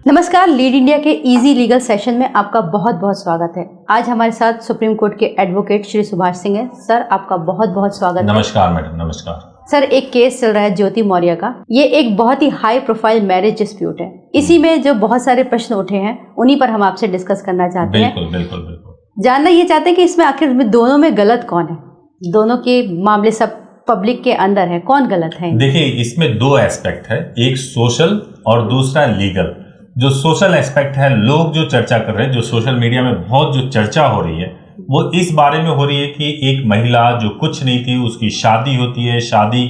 नमस्कार, lead India के easy legal session में आपका बहुत बहुत स्वागत है। आज हमारे साथ सुप्रीम कोर्ट के एडवोकेट श्री सुभाष सिंह हैं। सर, आपका बहुत बहुत स्वागत है। नमस्कार मैडम। नमस्कार सर, एक केस चल रहा है ज्योति मौर्य का। ये एक बहुत ही हाई प्रोफाइल मैरिज डिस्प्यूट है। इसी में जो बहुत सारे प्रश्न उठे हैं उन्हीं पर हम आपसे डिस्कस करना चाहते हैं। बिल्कुल बिल्कुल बिल्कुल। जानना ये चाहते हैं कि इसमें आखिर दोनों में गलत कौन है। दोनों के मामले सब पब्लिक के अंदर है, कौन गलत है? देखिए, इसमें दो एस्पेक्ट है, एक सोशल और दूसरा लीगल। जो सोशल एस्पेक्ट है, लोग जो चर्चा कर रहे हैं, जो सोशल मीडिया में बहुत जो चर्चा हो रही है वो इस बारे में हो रही है कि एक महिला जो कुछ नहीं थी, उसकी शादी होती है, शादी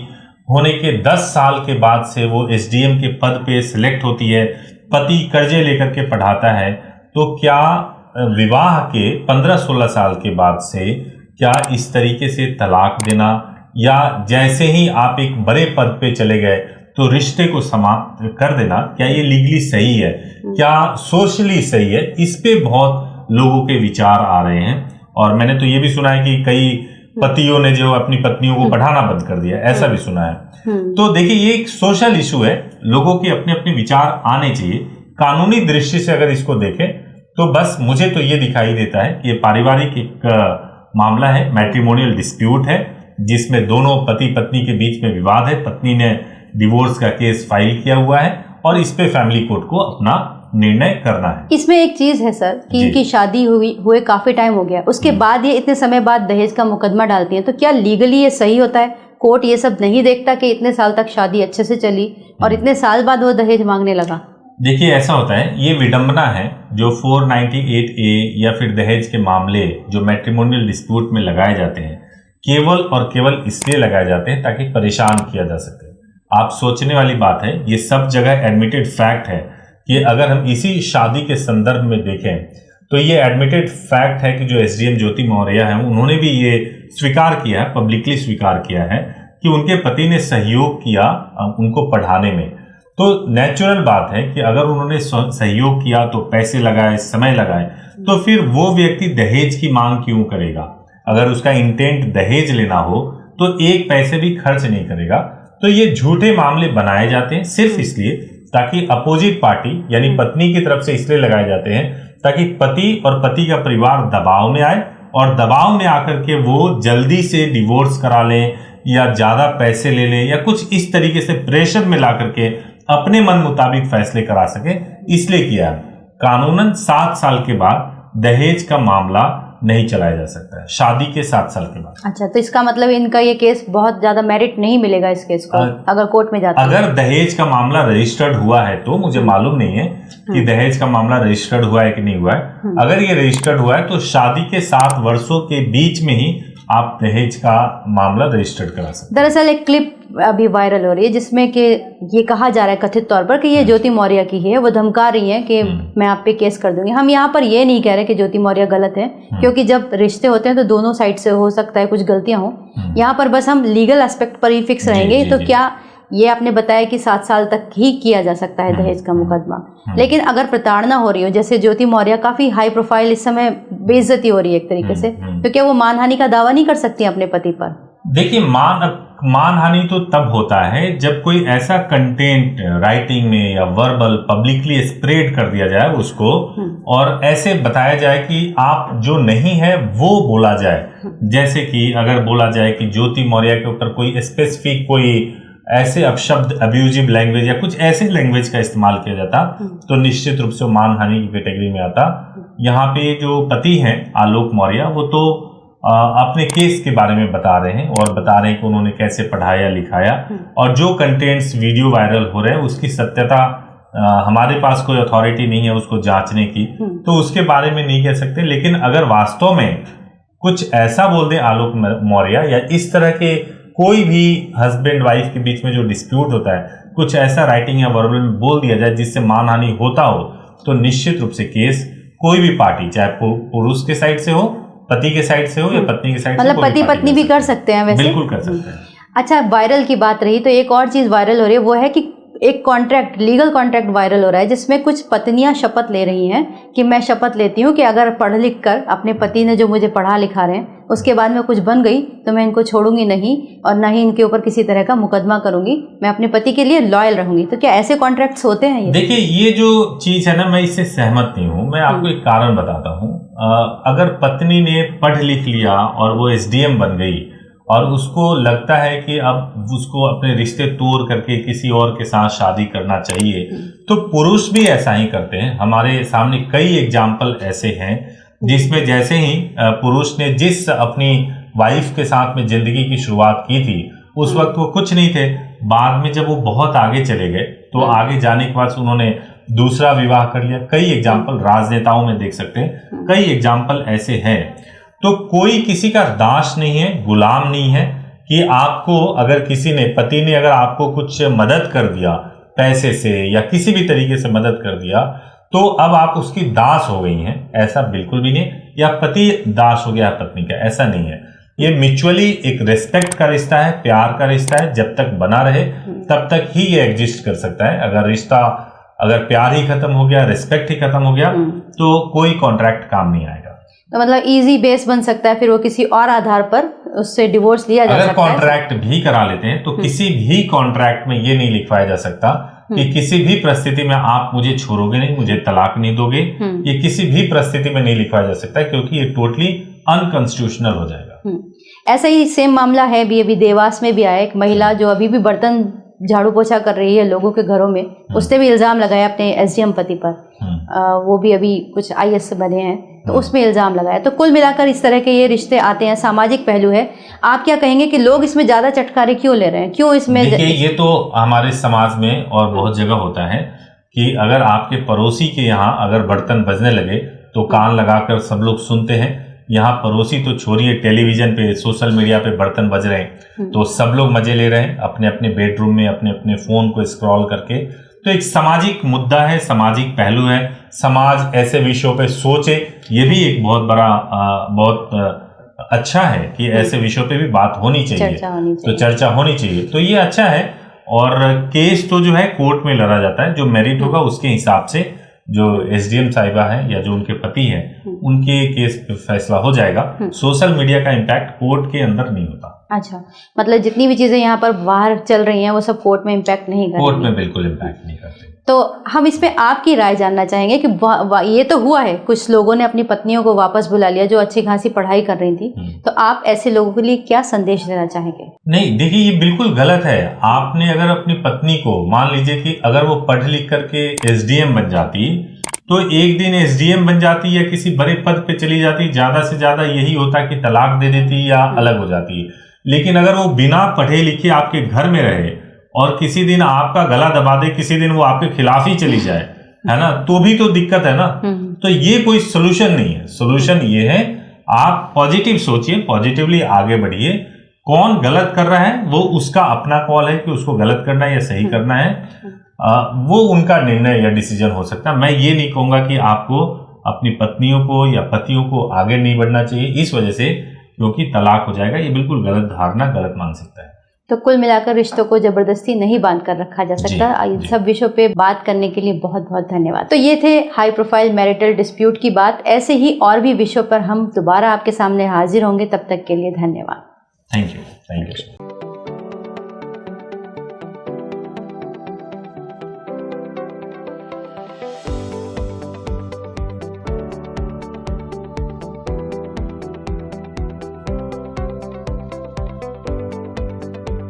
होने के 10 साल के बाद से वो एसडीएम के पद पे सिलेक्ट होती है, पति कर्जे लेकर के पढ़ाता है, तो क्या विवाह के 15-16 साल के बाद से क्या इस तरीके से तलाक देना या जैसे ही आप एक बड़े पद पे चले गए तो रिश्ते को समाप्त कर देना, क्या ये लीगली सही है, क्या सोशली सही है? इस पे बहुत लोगों के विचार आ रहे हैं। और मैंने तो ये भी सुना है कि कई पतियों ने जो अपनी पत्नियों को पढ़ाना बंद कर दिया, ऐसा भी सुना है। तो देखिए, ये एक सोशल इशू है, लोगों के अपने अपने विचार आने चाहिए। कानूनी दृष्टि से अगर इसको देखें तो बस मुझे तो ये दिखाई देता है कि ये पारिवारिक एक मामला है, मैट्रिमोनियल डिस्प्यूट है, जिसमें दोनों पति पत्नी के बीच में विवाद है। पत्नी ने डिवोर्स का केस फाइल किया हुआ है और इस पे फैमिली कोर्ट को अपना निर्णय करना है। इसमें एक चीज है सर कि इनकी शादी हुए काफी टाइम हो गया, उसके बाद ये इतने समय बाद दहेज का मुकदमा डालती हैं, तो क्या लीगली ये सही होता है? कोर्ट ये सब नहीं देखता कि इतने साल तक शादी अच्छे से चली और इतने साल बाद वो दहेज मांगने लगा? देखिए, ऐसा होता है, ये विडंबना है जो 498A या फिर दहेज के मामले जो मैट्रिमोनियल डिस्प्यूट में लगाए जाते हैं, केवल और केवल इसलिए लगाए जाते हैं ताकि परेशान किया जा सके। आप सोचने वाली बात है, ये सब जगह एडमिटेड फैक्ट है कि अगर हम इसी शादी के संदर्भ में देखें तो ये एडमिटेड फैक्ट है कि जो एसडीएम ज्योति मौर्य है उन्होंने भी ये स्वीकार किया है, पब्लिकली स्वीकार किया है कि उनके पति ने सहयोग किया उनको पढ़ाने में। तो नेचुरल बात है कि अगर उन्होंने सहयोग किया तो पैसे लगाए, समय लगाए, तो फिर वो व्यक्ति दहेज की मांग क्यों करेगा? अगर उसका इंटेंट दहेज लेना हो तो एक पैसे भी खर्च नहीं करेगा। तो ये झूठे मामले बनाए जाते हैं सिर्फ इसलिए ताकि अपोजिट पार्टी यानी पत्नी की तरफ से इसलिए लगाए जाते हैं ताकि पति और पति का परिवार दबाव में आए और दबाव में आकर के वो जल्दी से डिवोर्स करा लें या ज्यादा पैसे ले लें या कुछ इस तरीके से प्रेशर में ला करके अपने मन मुताबिक फैसले करा सके, इसलिए किया है। कानूनन 7 साल के बाद दहेज का मामला नहीं चलाया जा सकता है, शादी के 7 साल के बाद। अच्छा, तो इसका मतलब इनका ये केस बहुत ज्यादा मेरिट नहीं मिलेगा इस केस को अगर कोर्ट में जाता है? अगर दहेज का मामला रजिस्टर्ड हुआ है तो मुझे मालूम नहीं है कि दहेज का मामला रजिस्टर्ड हुआ है कि नहीं हुआ है। अगर ये रजिस्टर्ड हुआ है तो शादी के 7 वर्षों के बीच में ही आप दहेज का मामला रजिस्टर्ड करा सकते हैं। दरअसल एक क्लिप अभी वायरल हो रही है जिसमें कि ये कहा जा रहा है कथित तौर पर कि ये ज्योति मौर्य की है, वो धमका रही है कि मैं आप पे केस कर दूंगी। हम यहाँ पर ये नहीं कह रहे कि ज्योति मौर्य गलत है, क्योंकि जब रिश्ते होते हैं तो दोनों साइड से हो सकता है कुछ गलतियां हो। यहाँ पर बस हम लीगल एस्पेक्ट पर ही फिक्स रहेंगे। तो क्या ये आपने बताया कि 7 साल तक ही किया जा सकता है दहेज का मुकदमा, लेकिन अगर प्रताड़ना हो रही हो, जैसे ज्योति मौर्य काफी हाई प्रोफाइल, इस समय बेइज्जती हो रही है एक तरीके से, तो क्या वो मानहानि का दावा नहीं कर सकती अपने पति पर? देखिए, मानहानि तो तब होता है जब कोई ऐसा कंटेंट राइटिंग में या वर्बल पब्लिकली स्प्रेड कर दिया जाए उसको और ऐसे बताया जाए कि आप जो नहीं है वो बोला जाए। जैसे कि अगर बोला जाए कि ज्योति मौर्य के ऊपर कोई स्पेसिफिक कोई ऐसे अपशब्द, अब्यूजिव लैंग्वेज या कुछ ऐसे लैंग्वेज का इस्तेमाल किया जाता तो निश्चित रूप से मानहानि की कैटेगरी में आता। यहाँ पे जो पति हैं आलोक मौर्य, वो तो अपने केस के बारे में बता रहे हैं और बता रहे हैं कि उन्होंने कैसे पढ़ाया लिखाया और जो कंटेंट्स वीडियो वायरल हो रहे हैं उसकी सत्यता हमारे पास कोई अथॉरिटी नहीं है उसको जांचने की, तो उसके बारे में नहीं कह सकते। लेकिन अगर वास्तव में कुछ ऐसा बोल दे आलोक मौर्य या इस तरह के कोई भी हस्बैंड वाइफ के बीच में जो डिस्प्यूट होता है, कुछ ऐसा राइटिंग या वर्बल में बोल दिया जाए जिससे मानहानि होता हो, तो निश्चित रूप से केस कोई भी पार्टी, चाहे पुरुष के साइड से हो, पति के साइड से हो या पत्नी के साइड से, मतलब पति पत्नी भी कर सकते हैं वैसे? बिल्कुल कर सकते हैं। अच्छा, वायरल की बात रही तो एक और चीज वायरल हो रही है, वो है कि एक कॉन्ट्रैक्ट, लीगल कॉन्ट्रैक्ट वायरल हो रहा है जिसमें कुछ पत्नियां शपथ ले रही हैं कि मैं शपथ लेती हूँ कि अगर पढ़ लिख कर अपने पति ने जो मुझे पढ़ा लिखा रहे हैं उसके बाद में कुछ बन गई तो मैं इनको छोड़ूंगी नहीं और ना ही इनके ऊपर किसी तरह का मुकदमा करूंगी, मैं अपने पति के लिए लॉयल रहूंगी। तो क्या ऐसे कॉन्ट्रैक्ट्स होते हैं ये? देखिए, ये जो चीज है ना, मैं इससे सहमत नहीं हूँ। मैं आपको एक कारण बताता हूँ। अगर पत्नी ने पढ़ लिख लिया और वो एसडीएम बन गई और उसको लगता है कि अब उसको अपने रिश्ते तोड़ करके किसी और के साथ शादी करना चाहिए, तो पुरुष भी ऐसा ही करते हैं। हमारे सामने कई एग्जाम्पल ऐसे हैं जिसमें जैसे ही पुरुष ने जिस अपनी वाइफ के साथ में जिंदगी की शुरुआत की थी, उस वक्त वो कुछ नहीं थे। बाद में जब वो बहुत आगे चले गए तो आगे जाने के बाद उन्होंने दूसरा विवाह कर लिया। कई एग्जाम्पल राजनेताओं में देख सकते हैं, कई एग्जाम्पल ऐसे हैं। तो कोई किसी का दास नहीं है, गुलाम नहीं है कि आपको अगर किसी ने, पति ने अगर आपको कुछ मदद कर दिया पैसे से या किसी भी तरीके से मदद कर दिया तो अब आप उसकी दास हो गई हैं, ऐसा बिल्कुल भी नहीं। या पति दास हो गया पत्नी का, ऐसा नहीं है। ये म्यूचुअली एक रिस्पेक्ट का रिश्ता है, प्यार का रिश्ता है। जब तक बना रहे तब तक ही ये एग्जिस्ट कर सकता है। अगर रिश्ता, अगर प्यार ही खत्म हो गया, रिस्पेक्ट ही खत्म हो गया तो कोई कॉन्ट्रैक्ट काम नहीं आएगा। तो मतलब इजी बेस बन सकता है, फिर वो किसी और आधार पर उससे डिवोर्स लिया जा सकता है। अगर कॉन्ट्रैक्ट भी करा लेते हैं तो किसी भी कॉन्ट्रैक्ट में ये नहीं लिखवाया जा सकता कि किसी भी परिस्थिति में आप मुझे छोड़ोगे नहीं, मुझे तलाक नहीं दोगे। ये किसी भी परिस्थिति में नहीं लिखवाया जा सकता, क्योंकि ये टोटली अनकॉन्स्टिट्यूशनल हो जाएगा। ऐसा ही सेम मामला है अभी देवास में भी आया। एक महिला जो अभी भी बर्तन झाड़ू पोछा कर रही है लोगों के घरों में, उसने भी इल्जाम लगाया अपने एसडीएम पति पर। वो भी अभी कुछ आईएएस से बने हैं, तो उसमें इल्जाम लगाया। तो कुल मिलाकर इस तरह के ये रिश्ते आते हैं, सामाजिक पहलू है। आप क्या कहेंगे कि लोग इसमें ज्यादा चटखारे क्यों ले रहे हैं, क्यों इसमें? देखिए, ये तो हमारे समाज में और बहुत जगह होता है कि अगर आपके पड़ोसी के यहाँ अगर बर्तन बजने लगे तो कान लगाकर सब लोग सुनते हैं। यहाँ पड़ोसी तो छोड़िए, टेलीविजन पे, सोशल मीडिया पे बर्तन बज रहे हैं तो सब लोग मजे ले रहे हैं अपने अपने बेडरूम में, अपने अपने फोन को स्क्रॉल करके। तो एक सामाजिक मुद्दा है, सामाजिक पहलू है। समाज ऐसे विषयों पे सोचे, ये भी एक बहुत बड़ा बहुत अच्छा है कि ऐसे विषयों पे भी बात होनी चाहिए, तो चर्चा होनी चाहिए। तो ये अच्छा है। और केस तो जो है कोर्ट में लड़ा जाता है, जो मेरिट होगा उसके हिसाब से जो एसडीएम साहिबा है या जो उनके पति हैं उनके केस पे फैसला हो जाएगा। सोशल मीडिया का इम्पैक्ट कोर्ट के अंदर नहीं होता। अच्छा, मतलब जितनी भी चीजें यहाँ पर बाहर चल रही हैं वो सब कोर्ट में इम्पैक्ट नहीं करती। कोर्ट में बिल्कुल इम्पैक्ट नहीं करते। तो हम इस पे आपकी राय जानना चाहेंगे कि ये तो हुआ है, कुछ लोगों ने अपनी पत्नियों को वापस बुला लिया जो अच्छी खासी पढ़ाई कर रही थी, तो आप ऐसे लोगों के लिए क्या संदेश देना चाहेंगे? नहीं, देखिए, ये बिल्कुल गलत है। आपने अगर अपनी पत्नी को, मान लीजिए कि अगर वो पढ़ लिख करके एसडीएम बन जाती तो एक दिन एसडीएम बन जाती या किसी बड़े पद पे चली जाती, ज्यादा से ज्यादा यही होता कि तलाक दे देती या अलग हो जाती। लेकिन अगर वो बिना पढ़े लिखे आपके घर में रहे और किसी दिन आपका गला दबा दे, किसी दिन वो आपके खिलाफ ही चली जाए, है ना, तो भी तो दिक्कत है ना। तो ये कोई सोल्यूशन नहीं है। सोल्यूशन ये है, आप पॉजिटिव सोचिए, पॉजिटिवली आगे बढ़िए। कौन गलत कर रहा है वो उसका अपना कॉल है कि उसको गलत करना है या सही करना है, वो उनका निर्णय या डिसीजन हो सकता है। मैं ये नहीं कहूंगा कि आपको अपनी पत्नियों को या पतियों को आगे नहीं बढ़ना चाहिए इस वजह से क्योंकि तलाक हो जाएगा। ये बिल्कुल गलत धारणा, गलत मानसिकता है। तो कुल मिलाकर रिश्तों को जबरदस्ती नहीं बांध कर रखा जा सकता। इन सब विषयों पे बात करने के लिए बहुत बहुत धन्यवाद। तो ये थे हाई प्रोफाइल मैरिटल डिस्प्यूट की बात। ऐसे ही और भी विषयों पर हम दोबारा आपके सामने हाजिर होंगे। तब तक के लिए धन्यवाद। Thank you.